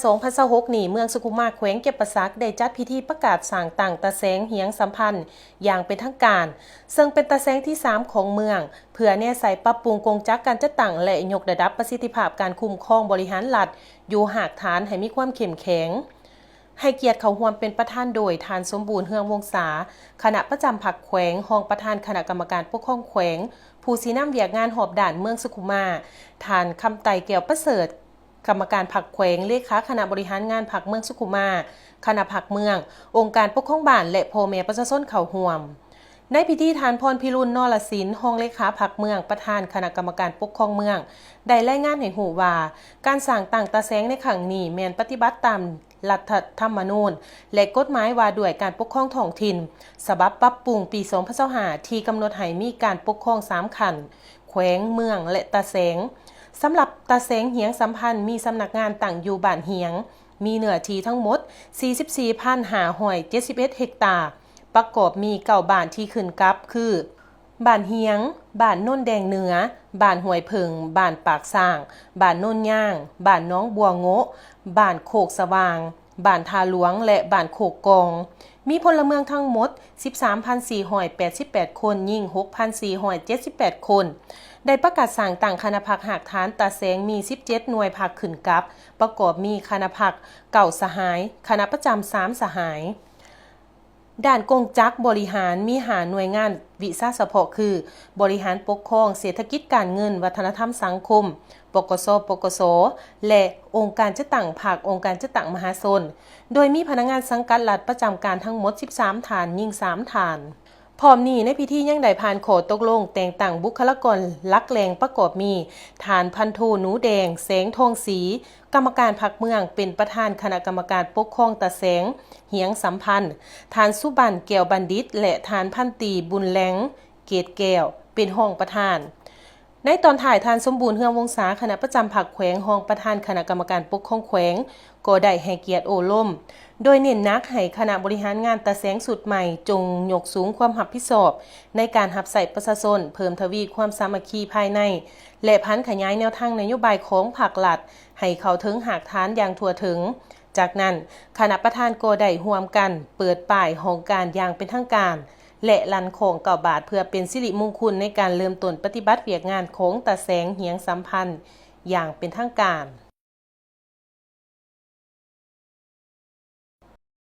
2026นี้เมืองสุขุมมาแขวงเก็บประซักได้จัดพิธีประกาศสร้างตั้งตาแสงเหียงสัมพันธ์อย่างเป็นทางการซึ่งเป็นตาแสงที่3ของเมืองเพื่อแน่ใส่ปรับปรุงกงจักการจัดตั้งและยกระดับประสิทธิภาพการคุ้มครองบริหารรัฐอยู่หากฐานให้มีความเข้มแข็งให้เกียรติเขาร่วมเป็นประธานโดยทานสมบูรณ์เฮืองวงศาคณะประจำผักแขวงรองประธานคณะกรรมการปกครองแขวงผู้สีน้ำเวียกงานหอบด่านเมืองสุขุมมาทานคำไต่แก้วประเสริฐกรรมการผักแขวงเลขาคณะบริหารงานผักเมืองสุขุมมาคณะผักเมืององค์การปกครองบ้านและพ่อแม่ประชาชนเข้าร่วมในพิธีทานพรพิรุณนรศิลป์รองเลขาผักเมืองประธานคณะกรรมการปกครองเมืองได้รายงานให้รู้ว่าการสร้างตั้งตาแสงในครั้งนี้แม่นปฏิบัติตามรัฐธรรมนูญและกฎหมายว่าด้วยการปกครองท้องถิ่นฉบับปรับปรุงปี2025ที่กำหนดให้มีการปกครอง3ขั้นแขวงเมืองและตาแสงสำหรับตาแสงเหียงสัมพันธ์มีสำนักงานตั้งอยู่บ้านเหียงมีเนื้อที่ทั้งหมด 44,571 เฮกตาร์ประกอบมี9บ้านที่ขึ้นกับคือบ้านเฮียงบ้านโน่นแดงเหนือบ้านห้วยเพิงบ้านปากสร้างบ้านโน่นย่างบ้านน้องบัวโงะบ้านโคกสว่างบ้านทาหลวงและบ้านโคกกองมีพลเมืองทั้งหมด 13,488 คนยิ่ง 6,478 คนได้ประกาศสั่งตั้งคณะพักหากฐานตาแสงมี17หน่วยพักขึ้นกับประกอบมีคณะพัก9สหายคณะประจำ3สหายด้านกงจักบริหารมีหน่วยงานวิชาเฉพาะคือบริหารปกครองเศรษฐกิจการเงินวัฒนธรรมสังคมปกสปกสและองค์การจัดตั้งภาคองค์การจัดตั้งมหาชนโดยมีพนักงานสังกัดรัฐประจำการทั้งหมด13ฐานยิ่ง3ฐานพร้อมนี้ในพิธียังได้ผ่านขอตกลงแต่งตั้งบุคลากรลักแรงประกอบมีฐานพันโทหนูแดงแสงทองศรีกรรมการพรรคเมืองเป็นประธานคณะกรรมการปกครองตาแสงเหียงสัมพันธ์ฐานสุบันแก้วบัณฑิตและฐานพันตรีบุญแหลงเกตแก้วเป็นห้องประธานในตอนถ่ายทานสมบูรณ์เฮืองวงศาคณะประจำผักแขวงรองประธานคณะกรรมการปกครองแขวงก็ได้ให้เกียรติโอล่มโดยเน้นหนักให้คณะบริหารงานตาแสงสุดใหม่จงยกสูงความรับผิดชอบในการรับใส่ประชาชนเพิ่มทวีความสามัคคีภายในและพันขยายแนวทางนโยบายของภาครัฐให้เข้าถึงหากฐานอย่างทั่วถึงจากนั้นคณะประธานก็ได้ร่วมกันเปิดป้ายของการอย่างเป็นทางการและลั่นของ9 บาทเพื่อเป็นสิริมงคลในการเริ่มต้นปฏิบัติเวียกงานของตาแสงเหียงสัมพันธ์อย่างเป็นทางการ